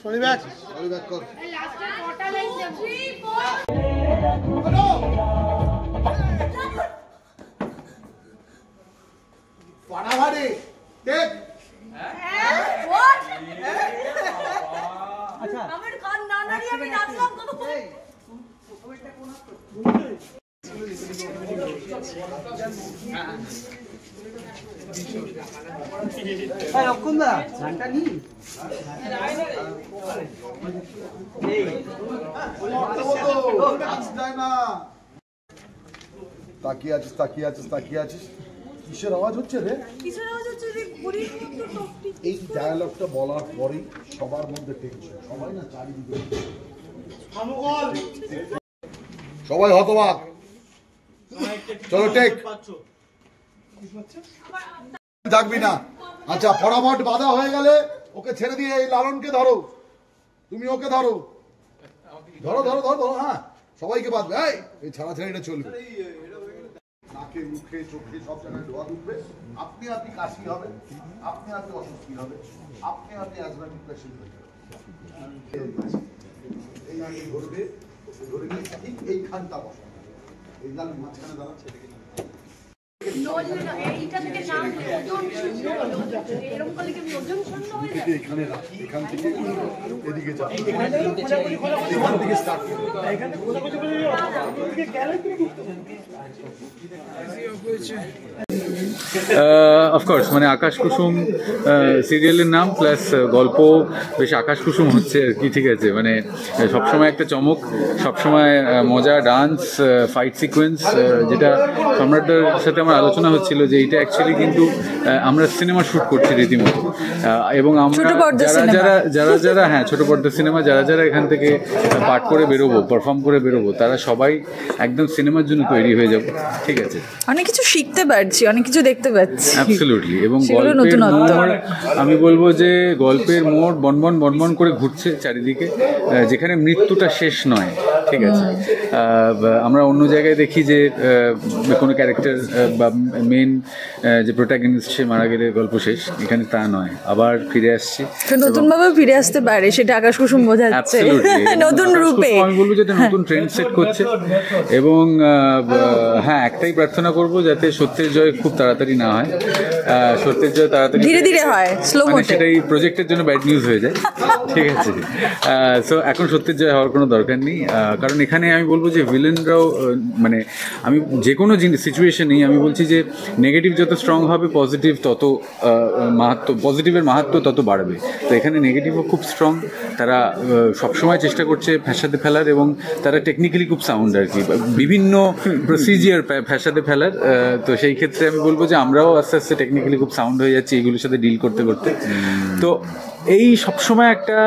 Sorry back. Sorry back. Last quarter line 3, 4. Fadavadi. Take. What? আচ্ছা আমার কান না নাড়িয়ে আমি নাচলাম তো ভাই অক্ষণ দা ঘন্টা নি তাকিয়ে আছিস কিসের আওয়াজ হচ্ছে রে? কিসের আওয়াজ হচ্ছে রে? ঘুরির মতো টপটি। এই ডায়ালগটা বলার পরেই সবার মধ্যে টেনশন, সবাই না চারিদিকে সবাই হতবাক। চলো টেক থাকবি না। আচ্ছা ফটাফট বাধা হয়ে গেলে ওকে ছেড়ে দিয়ে এই লালনকে ধরো, তুমি ওকে ধরো ধরো ধরো ধরো ধরো। হ্যাঁ সবাইকে বাঁধবে, এই ছাড়াছাড়িটা চলবে। নাকে মুখে চোখে সব জায়গায় ধোয়া উঠবে, আপনি কাশি হবে, আপনি অস্বস্তি হবে, আপনি অ্যাজমাটিক পেশেন্ট হয়ে যাবে। এই নাকি ধরবে, ধরে নিয়ে ঠিক এইখানটা বসা, এই নাকি মাঝখানে দাঁড়াচ্ছে। এখানে রাখি, এখান থেকে এদিকে যাবো, এখান থেকে স্টার্ট অফকোর্স মানে আকাশ কুসুম সিরিয়ালের নাম প্লাস গল্প বেশ আকাশ কুসুম হচ্ছে আর কি। ঠিক আছে, মানে সবসময় একটা চমক, সবসময় মজা, ডান্স, ফাইট সিকোয়েন্স। যেটা সম্রাটদের সাথে আমার আলোচনা হচ্ছিল যে এইটা অ্যাকচুয়ালি কিন্তু আমরা সিনেমা শ্যুট করছি রীতিমতো, এবং আমরা যারা হ্যাঁ ছোট পর্দার সিনেমা যারা এখান থেকে পাঠ করে বেরোবো, পারফর্ম করে বেরোবো, তারা সবাই একদম সিনেমার জন্য তৈরি হয়ে যাবো। ঠিক আছে, অনেক কিছু শিখতে পারছি, অনেক কিছু দেখতে পাচ্ছি। অ্যাবসলিউটলি। এবং গল্পের মোড়, আমি বলবো যে গল্পের মোড় বনবন করে ঘুরছে চারিদিকে, যেখানে মৃত্যুটা শেষ নয়। ঠিক আছে, আমরা অন্য জায়গায় দেখি যে কোনো ক্যারেক্টার বা মেন যে প্রোটাগনিস্ট সে মারা গেলে গল্প শেষ, এখানে তা নয়, আবার ফিরে আসছি, নতুন ভাবে ফিরে আসতে পারে, সেটা আকাশ কুসুম বোঝাচ্ছে নতুন রূপে। আমি বলবো যেটা নতুন ট্রেন্ড সেট করছে। এবং হ্যাঁ একটাই প্রার্থনা করবো যাতে সত্যের জয় খুব তাড়াতাড়ি না হয়, সত্যের জয় তাড়াতাড়ি ধীরে ধীরে হয়, স্লো মোশনে, সেটাই প্রজেক্টের জন্য ব্যাড নিউজ হয়ে যায়। ঠিক আছে, সো এখন সত্যের জয় হওয়ার কোনো দরকার নেই, কারণ এখানে আমি বলবো যে ভিলেনরাও মানে আমি যে কোনো সিচুয়েশনেই আমি বলছি যে নেগেটিভ যত স্ট্রং হবে পজিটিভ তত পজিটিভের মাহাত্ম্য তত বাড়বে। তো এখানে নেগেটিভও খুব স্ট্রং, তারা সবসময় চেষ্টা করছে ফ্যাসাদে ফেলার, এবং তারা টেকনিক্যালি খুব সাউন্ড আর কি, বিভিন্ন প্রসিজিয়ার ফ্যাসাদে ফেলার। তো সেই ক্ষেত্রে আমি বলবো যে আমরাও আস্তে আস্তে টেকনিক্যালি খুব সাউন্ড হয়ে যাচ্ছি এগুলোর সাথে ডিল করতে করতে। তো এই সবসময় একটা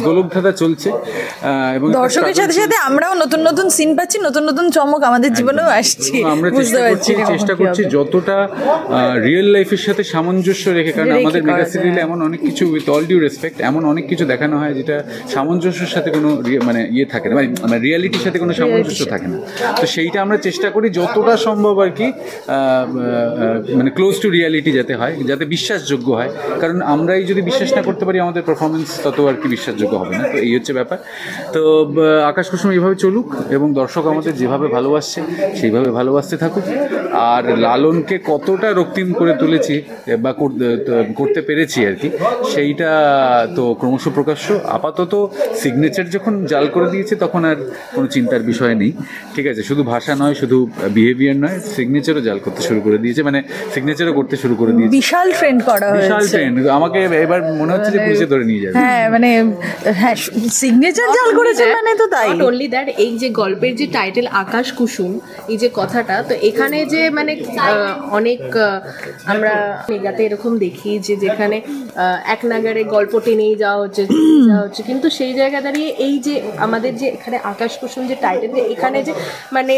গোলকধাঁধা চলছে, এবং দর্শকের সাথে সাথে আমরাও নতুন নতুন সিন পাচ্ছি, নতুন নতুন চমক আমাদের জীবনেও আসছে। আমরা চেষ্টা করছি যতটা রিয়েল লাইফের সাথে সামঞ্জস্য রেখে, কারণ আমাদের মেগা সিরিয়ালে এমন অনেক কিছু, উইথ অল ডিউ রেসপেক্ট, এমন অনেক কিছু দেখানো হয় যেটা সামঞ্জস্যের সাথে কোনো মানে ইয়ে থাকে না, মানে রিয়ালিটির সাথে কোনো সামঞ্জস্য থাকে না। তো সেইটা আমরা চেষ্টা করি যতটা সম্ভব আর কি, মানে ক্লোজ টু রিয়ালিটি যাতে হয়, যাতে বিশ্বাসযোগ্য হয়, কারণ আমরাই যদি বিশ্বাস না করতে পারি আমাদের পারফরমেন্স তত আর কি বিশ্বাসযোগ্য হবে না। তো এই হচ্ছে ব্যাপার। তো আকাশ কুসুম এইভাবে চলুক, এবং দর্শক আমাদের যেভাবে ভালোবাসছে সেইভাবে ভালোবাসতে থাকুক। আর লালনকে কতটা রক্তিম করে তুলেছি বা করতে পেরেছি আর কি, সেইটা তো ক্রমশ প্রকাশ্য। আপাতত সিগনেচার যখন জাল করে দিয়েছে তখন আর কোনো চিন্তার বিষয় নেই। ঠিক আছে, শুধু ভাষা নয়, শুধু বিহেভিয়ার নয়, সিগনেচারও জাল করতে শুরু করে দিয়েছে, মানে সিগনেচারও করতে শুরু করে দিয়েছে। বিশাল ট্রেন্ড করা হয়েছে, বিশাল ট্রেন্ড। আমাকে এবার মনে হচ্ছে যে পুলিশে ধরে নিয়ে যাবে। হ্যাঁ মানে হ্যাঁ, সিগনেচার জাল করেছে মানে তো তাই। নট অনলি দ্যাট, এই যে গল্পের যে টাইটেল আকাশ কুসুম, এই যে কথাটা, তো এখানে যে মানে অনেক আমরা মেগাতে এরকম দেখি যে যেখানে এক নাগারে গল্প টেনেই যাওয়া হচ্ছে, কিন্তু সেই জায়গা দাঁড়িয়ে এই যে আমাদের যে এখানে আকাশ কুসুম যে টাইটেল, এখানে যে মানে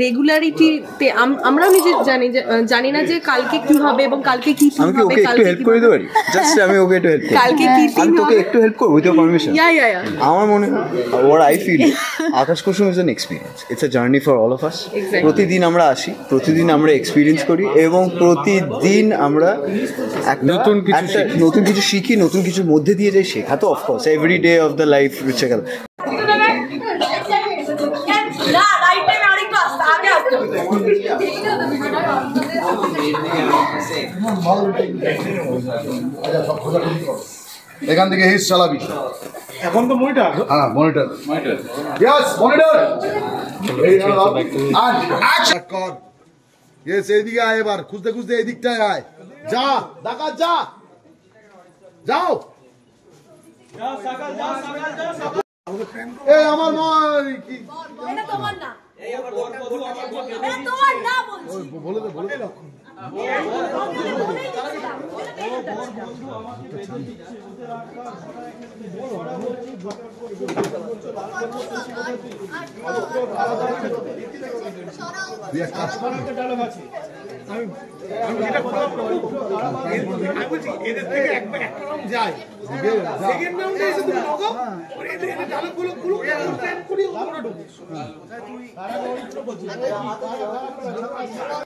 রেগুলারিটিতে আমরাও নিজে জানি না যে কালকে কি হবে এবং কালকে কি আমি কি ওকে একটু হেল্প করে দিতে পারি? জাস্ট আমি ওকে একটু হেল্প করি। কালকে কি আমি তোকে একটু হেল্প করব উইথ ইওর পারমিশন। ইয়া আমার মনে হয় what I feel Akash Kusum is an experience, it's a journey for all of us. প্রতিদিন আমরা আসি, প্রতিদিন আমরা এক্সপিরিয়েন্স করি এবং প্রতিদিন আমরা নতুন কিছু শিখি, নতুন কিছুর মধ্যে দিয়ে যাই শেখা। তো of course every day of the life শেখা। এখান থেকে হিস চালাবি এখন তো মনিটর। হ্যাঁ মনিটর ইয়েস মনিটর কর ইয়েস এইদিকে আয় এবার খুঁজতে খুঁজতে এই দিকটায় আয় যা ডাকাত যা যাও এই আমার কি এটা তোমার না এটা তোমার না বলছি বলে দে যায়